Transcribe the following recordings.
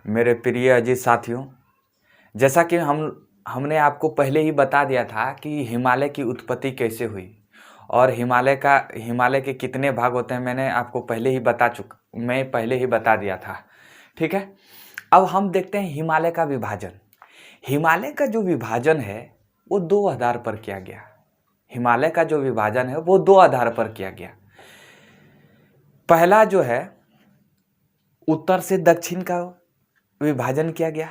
मेरे प्रिय अजीज साथियों, जैसा कि हमने आपको पहले ही बता दिया था कि हिमालय की उत्पत्ति कैसे हुई और हिमालय के कितने भाग होते हैं, मैं पहले ही बता दिया था। ठीक है, अब हम देखते हैं हिमालय का विभाजन। हिमालय का जो विभाजन है वो दो आधार पर किया गया। हिमालय का जो विभाजन है वो दो आधार पर किया गया। पहला जो है उत्तर से दक्षिण का विभाजन किया गया।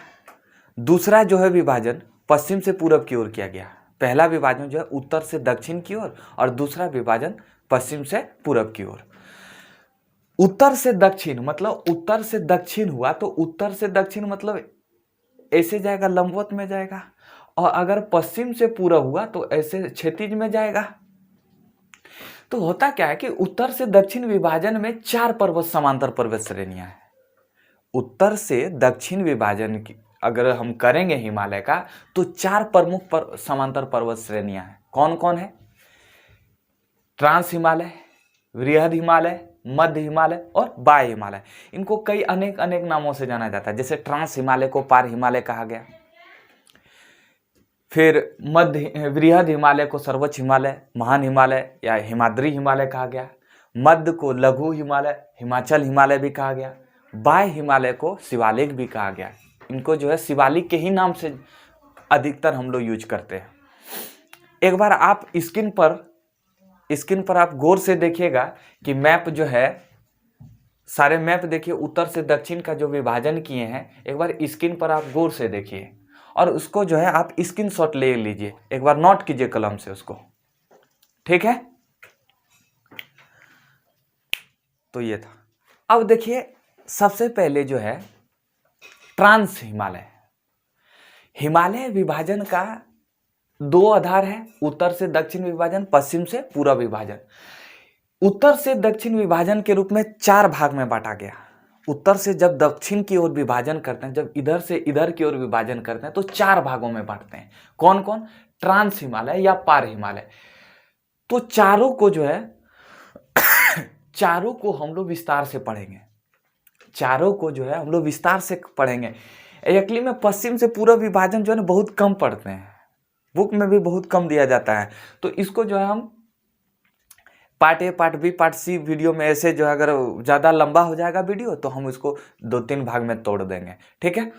दूसरा जो है विभाजन पश्चिम से पूरब की ओर किया गया। पहला विभाजन जो है उत्तर से दक्षिण की ओर और दूसरा विभाजन पश्चिम से पूरब की ओर। उत्तर से दक्षिण मतलब उत्तर से दक्षिण हुआ तो उत्तर से दक्षिण मतलब ऐसे जाएगा, लंबवत में जाएगा, और अगर पश्चिम से पूरब हुआ तो ऐसे क्षैतिज में जाएगा। तो होता क्या है कि उत्तर से दक्षिण विभाजन में 4 पर्वत समांतर पर्वत श्रेणियां हैं। उत्तर से दक्षिण विभाजन की अगर हम करेंगे हिमालय का तो 4 प्रमुख समांतर पर्वत श्रेणियां हैं। कौन कौन है? ट्रांस हिमालय, वृहद हिमालय, मध्य हिमालय और बाह्य हिमालय। इनको कई अनेक नामों से जाना जाता है। जैसे ट्रांस हिमालय को पार हिमालय कहा गया, फिर वृहद हिमालय को सर्वोच्च हिमालय, महान हिमालय या हिमाद्री हिमालय कहा गया। मध्य को लघु हिमालय, हिमाचल हिमालय भी कहा गया। बाह्य हिमालय को शिवालिक भी कहा गया। इनको जो है शिवालिक के ही नाम से अधिकतर हम लोग यूज करते हैं। एक बार आप स्क्रीन पर आप गौर से देखिएगा कि मैप जो है, सारे मैप देखिए, उत्तर से दक्षिण का जो विभाजन किए हैं, एक बार स्क्रीन पर आप गौर से देखिए और उसको जो है आप स्क्रीनशॉट ले लीजिए, एक बार नोट कीजिए कलम से उसको। ठीक है, तो ये था। अब देखिए सबसे पहले जो है ट्रांस हिमालय। हिमालय विभाजन का दो आधार है, उत्तर से दक्षिण विभाजन, पश्चिम से पूर्व विभाजन। उत्तर से दक्षिण विभाजन के रूप में 4 भाग में बांटा गया। उत्तर से जब दक्षिण की ओर विभाजन करते हैं, जब इधर से इधर की ओर विभाजन करते हैं तो 4 भागों में बांटते हैं। कौन कौन? ट्रांस हिमालय या पार हिमालय। तो चारों को जो है चारों को हम लोग विस्तार से पढ़ेंगे। एक्चुअली में पश्चिम से पूर्व विभाजन जो है ना बहुत कम पढ़ते हैं, बुक में भी बहुत कम दिया जाता है। तो इसको जो है हम part A, part B, part C video में ऐसे जो है, अगर ज़्यादा लंबा हो जाएगा वीडियो तो हम इसको 2-3 भाग में तोड़ देंगे। ठीक है,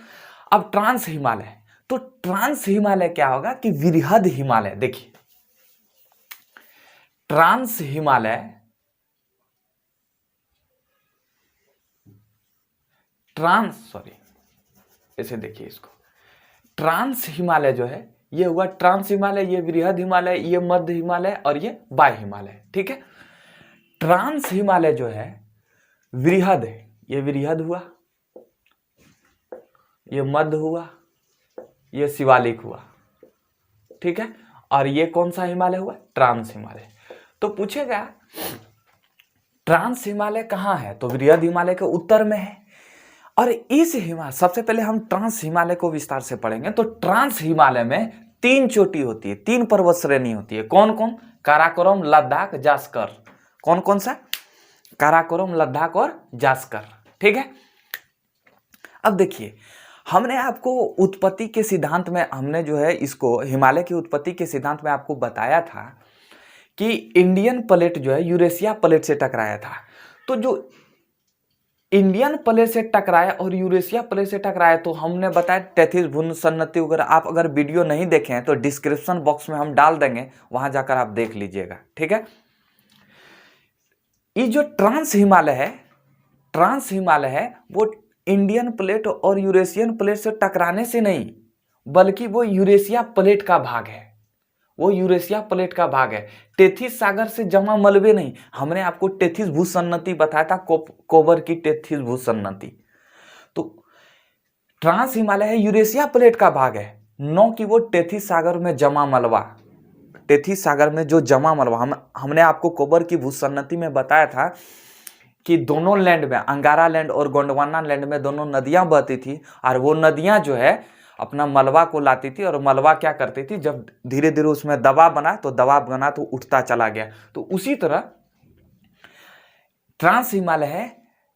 अब ट्रांस हिमालय। तो ट्रांस हिमालय क्या होगा कि वृहद हिमालय। देखिए ट्रांस ऐसे देखिए इसको। ट्रांस हिमालय जो है ये हुआ ट्रांस हिमालय, ये वृहद हिमालय, ये मध्य हिमालय और ये बाह्य हिमालय। ठीक है, ट्रांस हिमालय जो है वृहद है, ये वृहद हुआ, ये मध्य हुआ, ये शिवालिक हुआ। ठीक है, और ये कौन सा हिमालय हुआ? ट्रांस हिमालय। तो पूछेगा ट्रांस हिमालय कहाँ है? तो वृहद हिमालय के उत्तर में है। और इस हिमालय, सबसे पहले हम ट्रांस हिमालय को विस्तार से पढ़ेंगे। तो ट्रांस हिमालय में 3 चोटी होती है, 3 पर्वत श्रेणी होती है। कौन कौन? काराकोरम, लद्दाख, जास्कर। कौन कौन सा? काराकोरम, लद्दाख और जास्कर। ठीक है, अब देखिए हमने आपको उत्पत्ति के सिद्धांत में, हमने जो है इसको हिमालय की उत्पत्ति के सिद्धांत में आपको बताया था कि इंडियन प्लेट जो है यूरेशिया प्लेट से टकराया था। तो जो इंडियन प्लेट से टकराया और यूरेशिया प्लेट से टकराया, तो हमने बताया टेथिस भूसन्नति वगैरह। आप अगर वीडियो नहीं देखे हैं तो डिस्क्रिप्शन बॉक्स में हम डाल देंगे, वहां जाकर आप देख लीजिएगा। ठीक है, ये जो ट्रांस हिमालय है वो इंडियन प्लेट और यूरेशियन प्लेट से टकराने से नहीं, बल्कि वो यूरेशिया प्लेट का भाग है। टेथिस सागर से जमा मलबे नहीं। हमने आपको टेथिस भूसन्नति बताया था, कोबर की टेथिस भूसन्नति। तो ट्रांस हिमालय है, यूरेशिया प्लेट का भाग है, नो कि वो टेथिस सागर में जमा मलबा। टेथिस सागर में जो जमा मलबा, हमने आपको कोबर की भूसन्नति में बताया था कि दोनों लैंड में, अंगारा लैंड और गोंडवाना लैंड में दोनों नदियां बहती थी, और वो नदियां जो है अपना मलबा को लाती थी, और मलबा क्या करती थी, जब धीरे धीरे उसमें दबाव बना तो उठता चला गया। तो उसी तरह ट्रांस हिमालय है,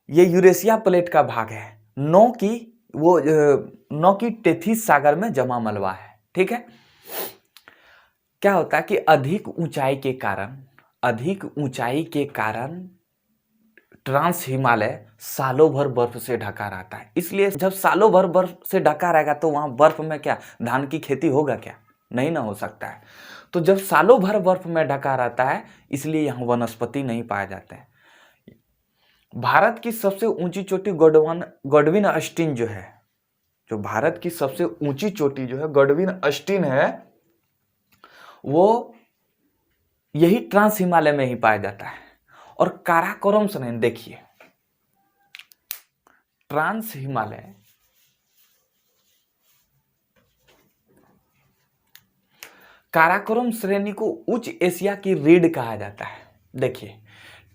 ये यूरेशिया प्लेट का भाग है, नो कि वो न कि टेथिस सागर में जमा मलबा है। ठीक है, क्या होता है कि अधिक ऊंचाई के कारण ट्रांस हिमालय सालों भर बर्फ से ढका रहता है। इसलिए जब सालों भर बर्फ से ढका रहेगा तो वहां बर्फ में क्या धान की खेती होगा क्या? नहीं ना हो सकता है। तो जब सालों भर बर्फ में ढका रहता है इसलिए यहाँ वनस्पति नहीं पाए जाते हैं। भारत की सबसे ऊंची चोटी गॉडविन अस्टीन जो है, जो भारत की सबसे ऊंची चोटी जो है गॉडविन अस्टीन है, वो यही ट्रांस हिमालय में ही पाया जाता है। और काराकोरम श्रेणी देखिए, ट्रांस हिमालय काराकोरम श्रेणी को उच्च एशिया की रीढ़ कहा जाता है। देखिए,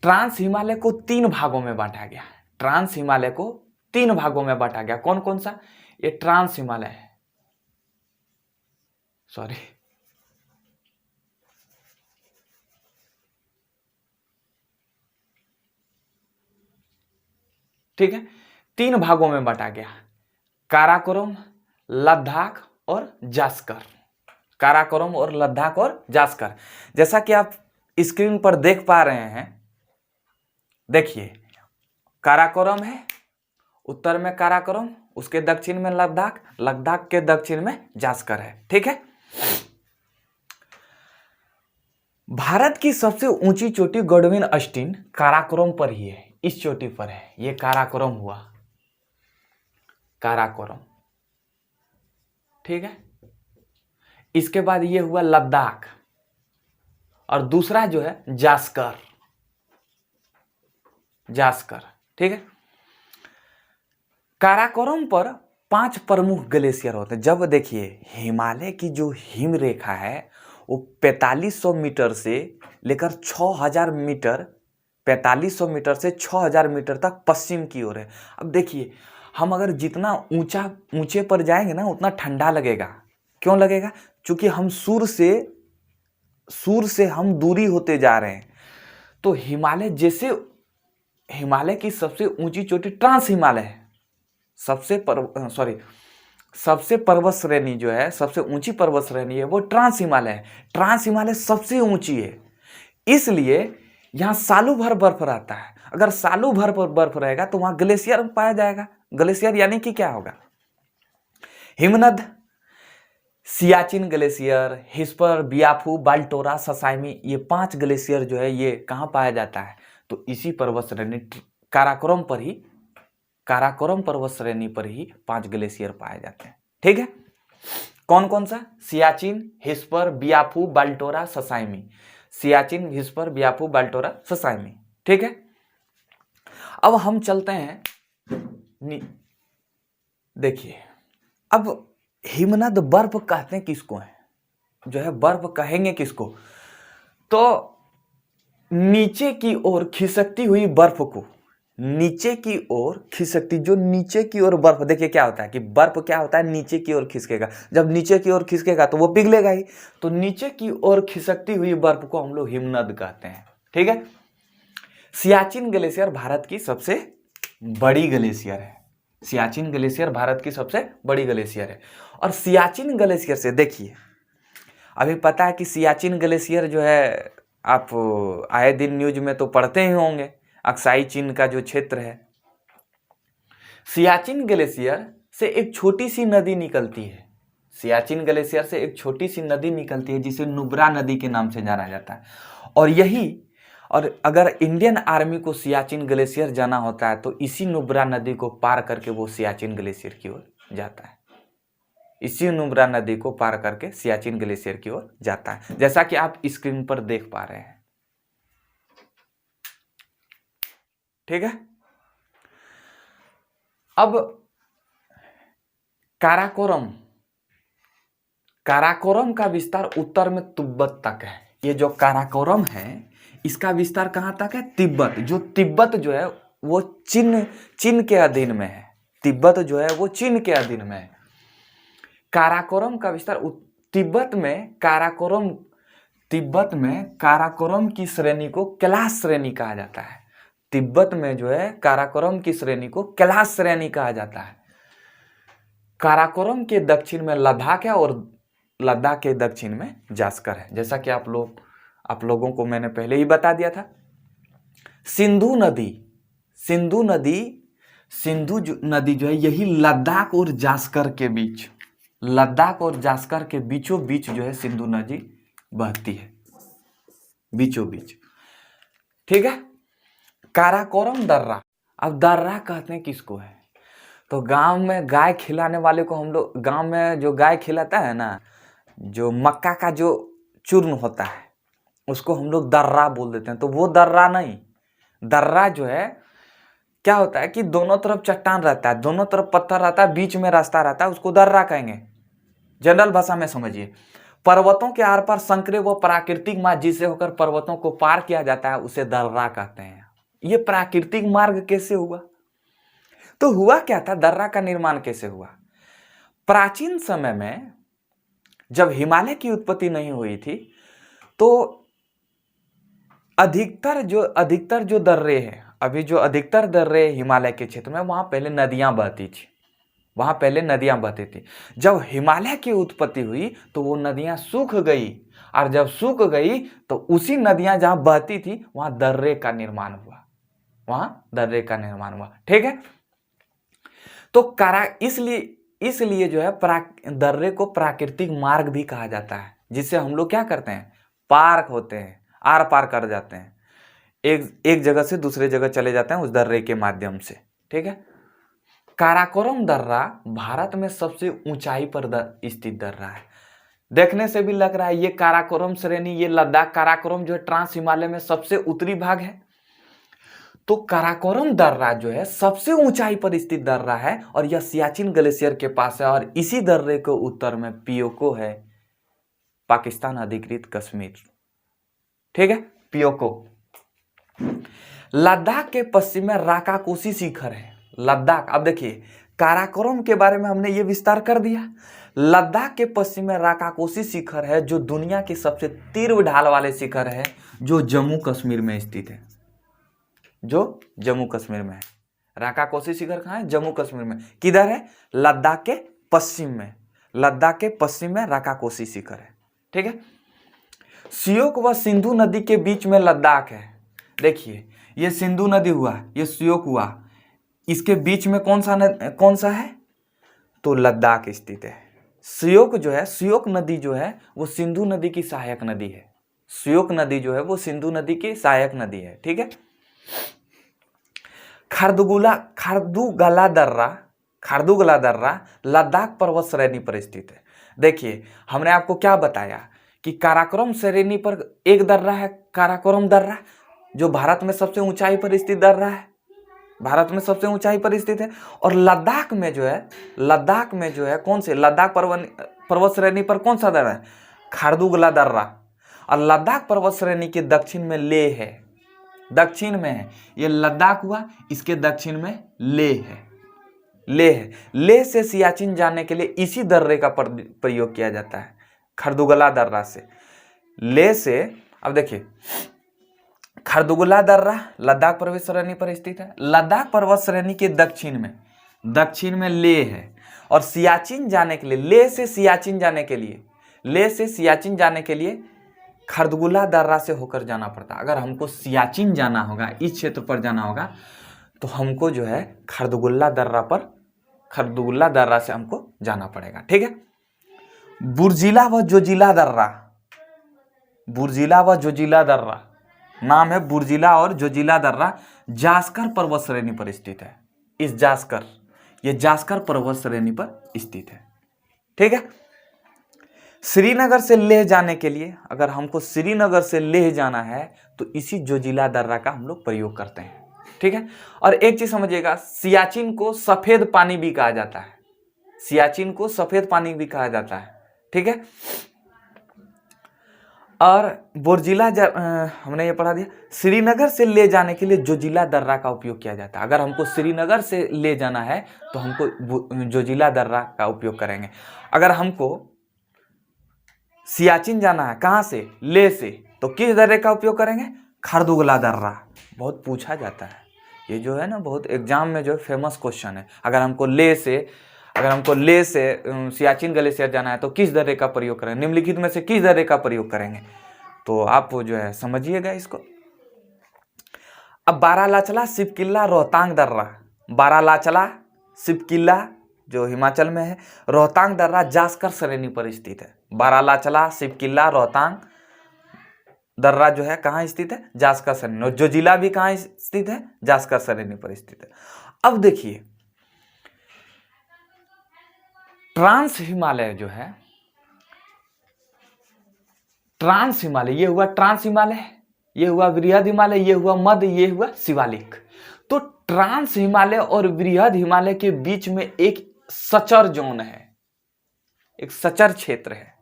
ट्रांस हिमालय को 3 भागों में बांटा गया। ट्रांस हिमालय को 3 भागों में बांटा गया। कौन कौन सा? ये ट्रांस हिमालय है, सॉरी, ठीक है, 3 भागों में बांटा गया, काराकोरम, लद्दाख और जास्कर। काराकोरम और लद्दाख और जास्कर, जैसा कि आप स्क्रीन पर देख पा रहे हैं। देखिए, काराकोरम है, उत्तर में काराकोरम, उसके दक्षिण में लद्दाख, लद्दाख के दक्षिण में जास्कर है। ठीक है, भारत की सबसे ऊंची चोटी गॉडविन अस्टीन काराकोरम पर ही है, इस चोटी पर है। ये काराकोरम हुआ, काराकोरम। ठीक है, इसके बाद ये हुआ लद्दाख, और दूसरा जो है जास्कर, जास्कर। ठीक है, काराकोरम पर 5 प्रमुख ग्लेशियर होते हैं। जब देखिए, हिमालय की जो हिम रेखा है वो 4500 मीटर से लेकर 6000 मीटर, 4500 मीटर से 6000 मीटर तक पश्चिम की ओर है। अब देखिए, हम अगर जितना ऊंचे पर जाएंगे ना उतना ठंडा लगेगा। क्यों लगेगा? क्योंकि हम सूर्य से हम दूरी होते जा रहे हैं। तो हिमालय की सबसे ऊंची चोटी ट्रांस हिमालय है। सबसे पर्वत श्रेणी जो है, सबसे ऊंची पर्वत श्रेणी है वो ट्रांस हिमालय है। ट्रांस हिमालय सबसे ऊंची है, इसलिए यहां सालों भर बर्फ रहता है। अगर सालों भर पर बर्फ रहेगा तो वहां ग्लेशियर पाया जाएगा। ग्लेशियर यानी कि क्या होगा? हिमनद, सियाचिन ग्लेशियर, हिस्पर, बियाफू, बाल्टोरा, ससाइमी, ये 5 ग्लेशियर जो है ये कहां पाया जाता है? तो इसी पर्वत श्रेणी काराकोरम पर्वत श्रेणी पर ही 5 ग्लेशियर पाए जाते हैं। ठीक है, कौन कौन सा? सियाचिन, हिस्पर, बियाफू, बाल्टोरा, ससाइमी। सियाचिन, हिस्पर, बियाफू, बाल्टोरा, ससाइमी। ठीक है, अब हम चलते हैं देखिए, अब हिमनद बर्फ कहते हैं किसको है, जो है बर्फ कहेंगे किसको? तो नीचे की ओर खिसकती हुई बर्फ को, नीचे की ओर खिसकती, जो नीचे की ओर बर्फ, देखिए क्या होता है कि बर्फ क्या होता है, नीचे की ओर खिसकेगा। जब नीचे की ओर खिसकेगा तो वो पिघलेगा ही। तो नीचे की ओर खिसकती हुई बर्फ को हम लोग हिमनद कहते हैं। ठीक है, सियाचिन ग्लेशियर भारत की सबसे बड़ी ग्लेशियर है। सियाचिन ग्लेशियर भारत की सबसे बड़ी ग्लेशियर है। और सियाचिन ग्लेशियर से देखिए, अभी पता है कि सियाचिन ग्लेशियर जो है, आप आए दिन न्यूज में तो पढ़ते ही होंगे, अक्साई चीन का जो क्षेत्र है। सियाचिन ग्लेशियर से एक छोटी सी नदी निकलती है। सियाचिन ग्लेशियर से एक छोटी सी नदी निकलती है जिसे नुब्रा नदी के नाम से जाना जाता है। और अगर इंडियन आर्मी को सियाचिन ग्लेशियर जाना होता है तो इसी नुब्रा नदी को पार करके वो सियाचिन ग्लेशियर की ओर जाता है। इसी नुब्रा नदी को पार करके सियाचिन ग्लेशियर की ओर जाता है, जैसा कि आप स्क्रीन पर देख पा रहे हैं। ठीक है, अब काराकोरम का विस्तार उत्तर में तिब्बत तक है। ये जो काराकोरम है इसका विस्तार कहां तक है? तिब्बत। जो तिब्बत जो है वो चीन के अधीन में है। तिब्बत जो है वो चीन के अधीन में है। काराकोरम का विस्तार तिब्बत में काराकोरम की श्रेणी को कैलाश श्रेणी कहा जाता है। तिब्बत में जो है काराकोरम की श्रेणी को कैलाश श्रेणी कहा जाता है। काराकोरम के दक्षिण में लद्दाख है और लद्दाख के दक्षिण में जास्कर है, जैसा कि आप लोगों को मैंने पहले ही बता दिया था। सिंधु नदी जो है यही लद्दाख और जास्कर के बीच, लद्दाख और जास्कर के बीचों बीच जो है सिंधु नदी बहती है, बीचों बीच। ठीक है। काराकोरम दर्रा, अब दर्रा कहते हैं किसको है? तो गांव में गाय खिलाने वाले को हम लोग, गांव में जो गाय खिलाता है ना, जो मक्का का जो चूर्ण होता है उसको हम लोग दर्रा बोल देते हैं। तो वो दर्रा नहीं, दर्रा जो है क्या होता है कि दोनों तरफ चट्टान रहता है, दोनों तरफ पत्थर रहता है, बीच में रास्ता रहता है, उसको दर्रा कहेंगे। जनरल भाषा में समझिए, पर्वतों के आर पार संकरे व प्राकृतिक मार्ग जिससे होकर पर्वतों को पार किया जाता है उसे दर्रा कहते हैं। ये प्राकृतिक मार्ग कैसे हुआ? तो हुआ क्या था, दर्रा का निर्माण कैसे हुआ? प्राचीन समय में जब हिमालय की उत्पत्ति नहीं हुई थी तो अधिकतर जो दर्रे हैं, अभी जो अधिकतर दर्रे हिमालय के क्षेत्र में, वहां पहले नदियां बहती थी। जब हिमालय की उत्पत्ति हुई तो वो नदियां सूख गई, और जब सूख गई तो उसी नदियां जहां बहती थी वहां दर्रे का निर्माण हुआ, ठीक है। तो इसलिए जो है दर्रे को प्राकृतिक मार्ग भी कहा जाता है, जिससे हम लोग क्या करते हैं, पार होते हैं, आर पार कर जाते हैं, एक जगह से दूसरे जगह चले जाते हैं उस दर्रे के माध्यम से। ठीक है। काराकोरम दर्रा भारत में सबसे ऊंचाई पर स्थित दर्रा है। देखने से भी लग रहा है ये काराकोरम श्रेणी, ये लद्दाख काराकोरम जो है ट्रांस हिमालय में सबसे उत्तरी भाग है। तो काराकोरम दर्रा जो है सबसे ऊंचाई पर स्थित दर्रा है और यह सियाचिन ग्लेशियर के पास है, और इसी दर्रे के उत्तर में पियोको है, पाकिस्तान अधिकृत कश्मीर। ठीक है, पियोको। लद्दाख के पश्चिम में राकाकोसी शिखर है। लद्दाख, अब देखिए काराकोरम के बारे में हमने ये विस्तार कर दिया। लद्दाख के पश्चिम में राकाकोसी शिखर है जो दुनिया के सबसे तीव्र ढाल वाले शिखर है, जो जम्मू कश्मीर में स्थित है, जो जम्मू कश्मीर में है। राकाकोसी शिखर कहाँ है? जम्मू कश्मीर में। किधर है? लद्दाख के पश्चिम में। लद्दाख के पश्चिम में राकाकोसी शिखर है। ठीक है। सियोक व सिंधु नदी के बीच में लद्दाख है। देखिए ये सिंधु नदी हुआ, ये सियोक हुआ, इसके बीच में कौन सा है? तो लद्दाख स्थित है। सियोक जो है, सियोक नदी जो है वो सिंधु नदी की सहायक नदी है। सियोक नदी जो है वो सिंधु नदी की सहायक नदी है। ठीक है। खारदुगला दर्रा लद्दाख पर्वत श्रेणी पर स्थित है। देखिए हमने आपको क्या बताया कि काराकोरम श्रेणी पर एक दर्रा है, काराकोरम दर्रा, जो भारत में सबसे ऊंचाई पर स्थित दर्रा है, भारत में सबसे ऊंचाई पर स्थित है। और लद्दाख में जो है कौन से, लद्दाख पर्वत श्रेणी पर कौन सा दर्रा है? खारदुगला दर्रा। और लद्दाख पर्वत श्रेणी के दक्षिण में लेह है, दक्षिण में है। ये लद्दाख हुआ, इसके दक्षिण में लेह है। लेह से सियाचिन जाने के लिए इसी दर्रे का प्रयोग किया जाता है, खारदुगला दर्रा से, लेह से। अब देखिए खारदुगला दर्रा लद्दाख पर्वत श्रेणी पर स्थित है। लद्दाख पर्वत श्रेणी के दक्षिण में लेह है। और सियाचिन जाने के लिए, लेह से सियाचिन जाने के लिए खारदुगला दर्रा से होकर जाना पड़ता है। अगर हमको सियाचिन जाना होगा, इस क्षेत्र पर जाना होगा, तो हमको जो है खारदुगला दर्रा से हमको जाना पड़ेगा। ठीक है। बुर्जिला व जोजिला दर्रा, नाम है बुर्जिला और जोजिला दर्रा, जास्कर पर्वत श्रेणी पर स्थित है। ये जास्कर पर्वत श्रेणी पर स्थित है। ठीक है। श्रीनगर से लेह जाने के लिए, अगर हमको श्रीनगर से लेह जाना है तो इसी जोजिला दर्रा का हम लोग प्रयोग करते हैं। ठीक है। और एक चीज समझिएगा, सियाचिन को सफेद पानी भी कहा जाता है। ठीक है। और बुर्जिला हमने ये पढ़ा दिया। श्रीनगर से ले जाने के लिए जोजिला दर्रा का उपयोग किया जाता है। अगर हमको श्रीनगर से ले जाना है तो हमको जोजिला दर्रा का उपयोग करेंगे। अगर हमको सियाचिन जाना है, कहाँ से? ले से, तो किस दर्रे का उपयोग करेंगे? खारदुगला दर्रा। बहुत पूछा जाता है ये, जो है ना, बहुत एग्जाम में जो है फेमस क्वेश्चन है। अगर हमको ले से अगर हमको ले से सियाचिन ग्लेशियर जाना है तो किस दर्रे का प्रयोग करेंगे, निम्नलिखित में से किस दर्रे का प्रयोग करेंगे, तो आप वो जो है समझिएगा इसको। अब बारालाचला, सिपकिल्ला, रोहतांग दर्रा, बारालाचला, सिपकिल्ला जो हिमाचल में है, रोहतांग दर्रा जास्कर श्रेणी पर स्थित है। बारालाचला, सिपकिल्ला, रोहतांग दर्रा जो है कहाँ स्थित है, जास्कर श्रेणी, जो जिला भी कहाँ स्थित है, जास्कर श्रेणी पर स्थित है। अब देखिए ट्रांस हिमालय जो है, ट्रांस हिमालय, ये हुआ ट्रांस हिमालय, ये हुआ वृहद हिमालय, ये हुआ मध्य, ये हुआ शिवालिक। तो ट्रांस हिमालय और वृहद हिमालय के बीच में एक सचर जोन है, एक सचर क्षेत्र है,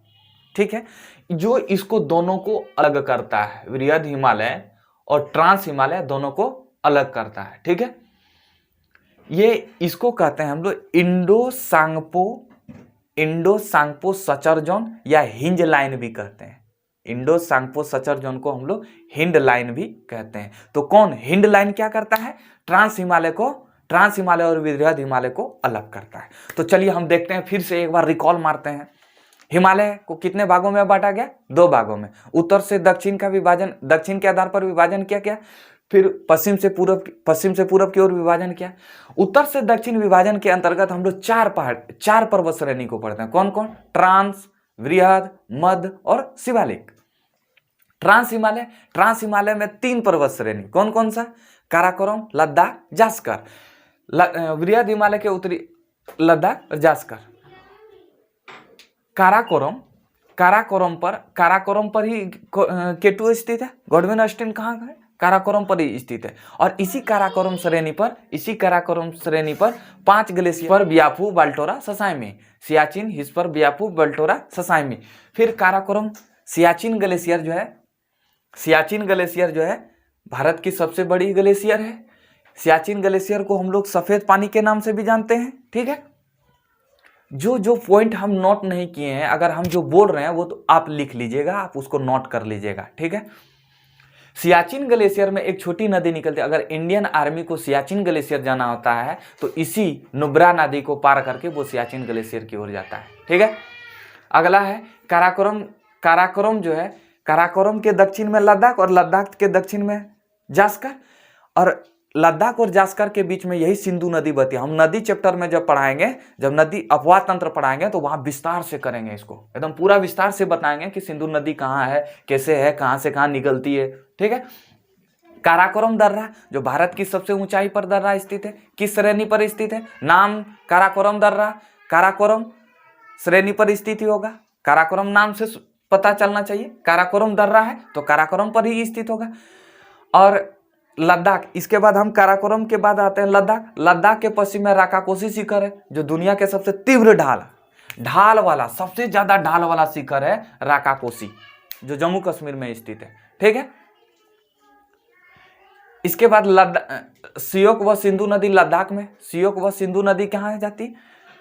ठीक है, जो इसको दोनों को अलग करता है। वृहद हिमालय और ट्रांस हिमालय दोनों को अलग करता है, ठीक है। ये इसको कहते हैं हम लोग इंडो सांगपो सचर जोन या हिंज लाइन भी कहते हैं। इंडो सांगपो सचर जोन को हम लोग हिंड लाइन भी कहते हैं। तो कौन हिंड लाइन क्या करता है, ट्रांस हिमालय और वृहद हिमालय को अलग करता है। तो चलिए हम देखते हैं, फिर से एक बार रिकॉल मारते हैं। हिमालय को कितने भागों में बांटा गया, 2 भागों में। उत्तर से दक्षिण का विभाजन, दक्षिण के आधार पर विभाजन किया गया, फिर पश्चिम से पूरब की ओर विभाजन किया। उत्तर से दक्षिण विभाजन के अंतर्गत हम लोग 4 पर्वत श्रेणी को पढ़ते हैं। कौन कौन, ट्रांस, वृहद, मध्य और शिवालिक। ट्रांस हिमालय में 3 पर्वत श्रेणी, कौन कौन सा, काराकोरम, लद्दाख, जास्कर। वृहद हिमालय के उत्तरी लद्दाख और जास्कर। काराकोरम पर ही केटू स्थित है। गॉडविन ऑस्टिन कहाँ है, काराकोरम पर ही स्थित है। और इसी काराकोरम श्रेणी पर 5 ग्लेशियर पर बियाफू, बाल्टोरा, ससाइमी, सियाचिन, हिस्पर, बियाफू, बाल्टोरा, ससाइमी। फिर काराकोरम सियाचिन ग्लेशियर जो है भारत की सबसे बड़ी ग्लेशियर है। सियाचिन ग्लेशियर को हम लोग सफेद पानी के नाम से भी जानते हैं, ठीक है। जो पॉइंट हम नोट नहीं किए हैं, अगर हम जो बोल रहे हैं वो तो आप लिख लीजिएगा, आप उसको नोट कर लीजिएगा, ठीक है। सियाचिन ग्लेशियर में एक छोटी नदी निकलती है। अगर इंडियन आर्मी को सियाचिन ग्लेशियर जाना होता है तो इसी नुब्रा नदी को पार करके वो सियाचिन ग्लेशियर की ओर जाता है, ठीक है। अगला है काराकोरम जो है, काराकोरम के दक्षिण में लद्दाख और लद्दाख के दक्षिण में जास्कर, और लद्दाख और जास्कर के बीच में यही सिंधु नदी बहती है। हम नदी चैप्टर में जब पढ़ाएंगे, जब नदी अपवाह तंत्र पढ़ाएंगे तो वहां विस्तार से करेंगे, इसको एकदम पूरा विस्तार से बताएंगे कि सिंधु नदी कहाँ है, कैसे है, कहाँ से कहाँ निकलती है, ठीक है। काराकोरम दर्रा जो भारत की सबसे ऊंचाई पर दर्रा स्थित है, किस श्रेणी पर स्थित है, नाम काराकोरम दर्रा, काराकोरम श्रेणी पर स्थित ही होगा। काराकोरम नाम से पता चलना चाहिए, काराकोरम दर्रा है तो काराकोरम पर ही स्थित होगा। और लद्दाख, इसके बाद हम काराकोरम के बाद आते हैं लद्दाख के पश्चिम में राकाकोसी शिखर है, जो दुनिया के सबसे तीव्र ढाल वाला, सबसे ज्यादा ढाल वाला शिखर है राकाकोसी, जो जम्मू कश्मीर में स्थित है, ठीक है। इसके बाद सियोक व सिंधु नदी लद्दाख में, सियोक व सिंधु नदी कहाँ है जाती,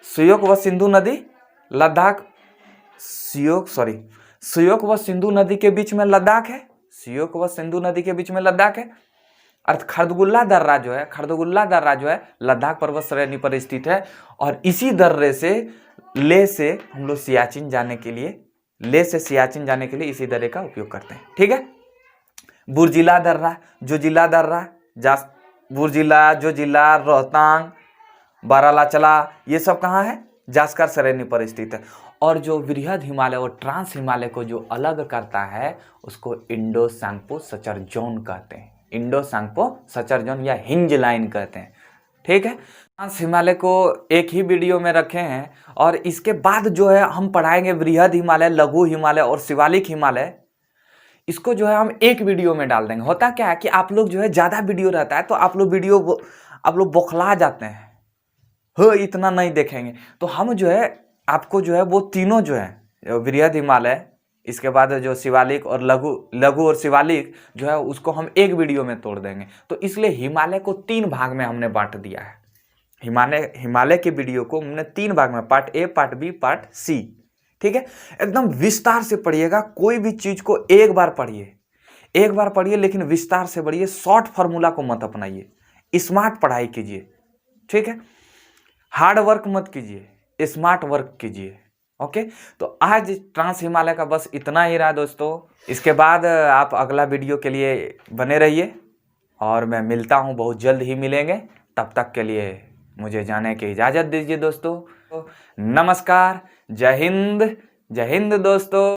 सियोक व सिंधु नदी लद्दाख, सियोक व सिंधु नदी के बीच में लद्दाख है, सियोक व सिंधु नदी के बीच में लद्दाख है। अर्थ खरदुगुल्ला दर्रा जो है लद्दाख पर्वत श्रेणी पर स्थित है। और इसी दर्रे से ले से हम लोग सियाचिन जाने के लिए इसी दर्रे का उपयोग करते हैं, ठीक है। बुर्जिला दर्रा, जोजिला दर्रा, बुर्जिला, जोजिला, रोहतांग, बारालाचला, ये सब कहाँ है, जास्कर श्रेणी पर स्थित है। और जो वृहद हिमालय और ट्रांस हिमालय को जो अलग करता है उसको इंडो सांगपो सचर जोन कहते हैं, इंडो सांगपो सचर जोन या हिंज लाइन कहते हैं, ठीक है। ट्रांस हिमालय को एक ही वीडियो में रखे हैं और इसके बाद जो है हम पढ़ाएंगे वृहद हिमालय, लघु हिमालय और शिवालिक हिमालय। इसको जो है हम एक वीडियो में डाल देंगे। होता क्या है कि आप लोग जो है ज़्यादा वीडियो रहता है तो आप लोग बौखला जाते हैं, हो इतना नहीं देखेंगे। तो हम जो है आपको जो है वो तीनों जो है वृहद हिमालय, इसके बाद जो शिवालिक और लघु और शिवालिक जो है उसको हम एक वीडियो में तोड़ देंगे। तो इसलिए हिमालय को 3 भाग में हमने बांट दिया है। हिमालय के वीडियो को हमने 3 भाग में, part A, part B, part C, ठीक है। एकदम विस्तार से पढ़िएगा, कोई भी चीज को एक बार पढ़िए लेकिन विस्तार से पढ़िए, शॉर्ट फार्मूला को मत अपनाइए, स्मार्ट पढ़ाई कीजिए, ठीक है। हार्ड वर्क मत कीजिए, स्मार्ट वर्क कीजिए। ओके, तो आज ट्रांस हिमालय का बस इतना ही रहा दोस्तों। इसके बाद आप अगला वीडियो के लिए बने रहिए और मैं मिलता हूँ, बहुत जल्द ही मिलेंगे। तब तक के लिए मुझे जाने की इजाज़त दीजिए दोस्तों। नमस्कार, जय हिंद दोस्तों।